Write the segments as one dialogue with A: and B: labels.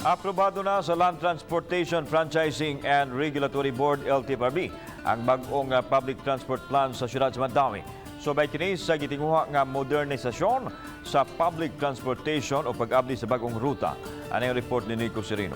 A: Aprobado na sa Land Transportation Franchising and Regulatory Board LTFRB ang bagong public transport plan sa siyudad sa Mandawi. Subay kini sa gitinguha nga modernisasyon sa public transportation o pag-abli sa bagong ruta. Ano yung report ni Nico Serino?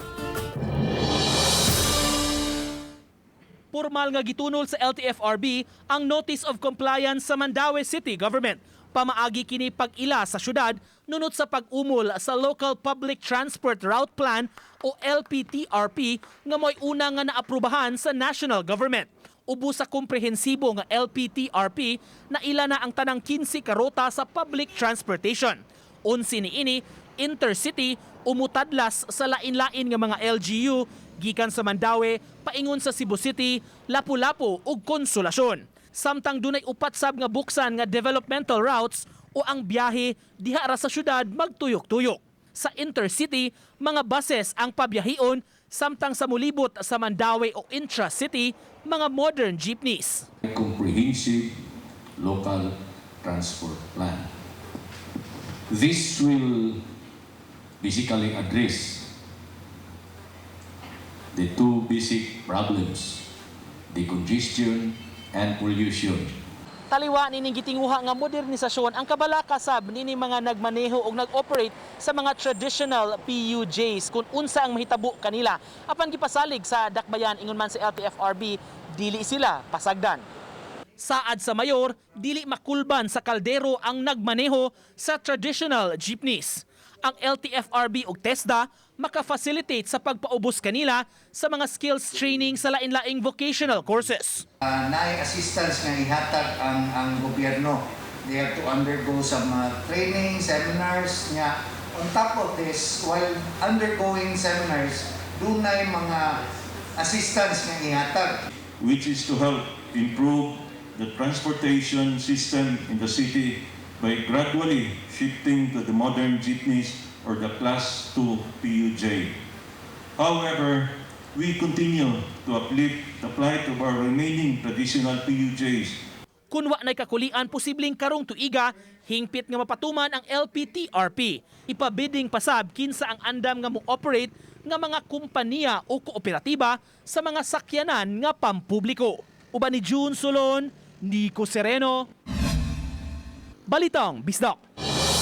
B: Formal nga gitunol sa LTFRB ang Notice of Compliance sa Mandawi City Government. Pamaagi kini pag-ila sa syudad nunot sa pag-umol sa Local Public Transport Route Plan o LPTRP nga mo'y una nga naaprubahan sa national government. Ubo sa komprehensibo nga LPTRP na ila na ang tanang 15 ka rota sa public transportation. Unsi niini intercity umutadlas sa lain-lain nga mga LGU gikan sa Mandawi paingon sa Cebu City, Lapu-Lapu ug Konsolasyon. Samtang dunay upat sab nga buksan nga developmental routes o ang biyahe diha ra sa syudad magtuyok-tuyok. Sa intercity, mga buses ang pabiyahion samtang sa mulibot sa Mandawi o intra-city, mga modern jeepneys.
C: Comprehensive local transport plan. This will basically address the two basic problems, the congestion and pollution.
B: Taliwa nining gitinguha nga modernisasyon ang kabalakasab nini mga nagmaneho o nag-operate sa mga traditional PUJs kung unsa ang mahitabo kanila. Apan gipasalig sa dakbayan ingon man sa LTFRB, dili sila pasagdan. Saad sa mayor, dili makulban sa kaldero ang nagmaneho sa traditional jeepneys. Ang LTFRB ug TESDA maka-facilitate sa pagpaubos kanila sa mga skills training sa lain-laing vocational courses.
D: Naay assistance nga ihatag ang gobyerno. They have to undergo some training, seminars nga. On top of this, while undergoing seminars, dunay mga assistance nga ihatag.
E: Which is to help improve the transportation system in the city by gradually shifting to the modern jeepneys or the Class 2 PUJ. However, we continue to uplift the plight of our remaining traditional PUJs.
B: Kung wa na'y kakulian posibleng karong tuiga, hingpit nga mapatuman ang LPTRP. Ipabiding pasab kinsa ang andam nga mo-operate nga mga kumpanya o kooperatiba sa mga sakyanan nga pampubliko. Uban ni June Solon, Nico Sereno, Balitang Bisdak.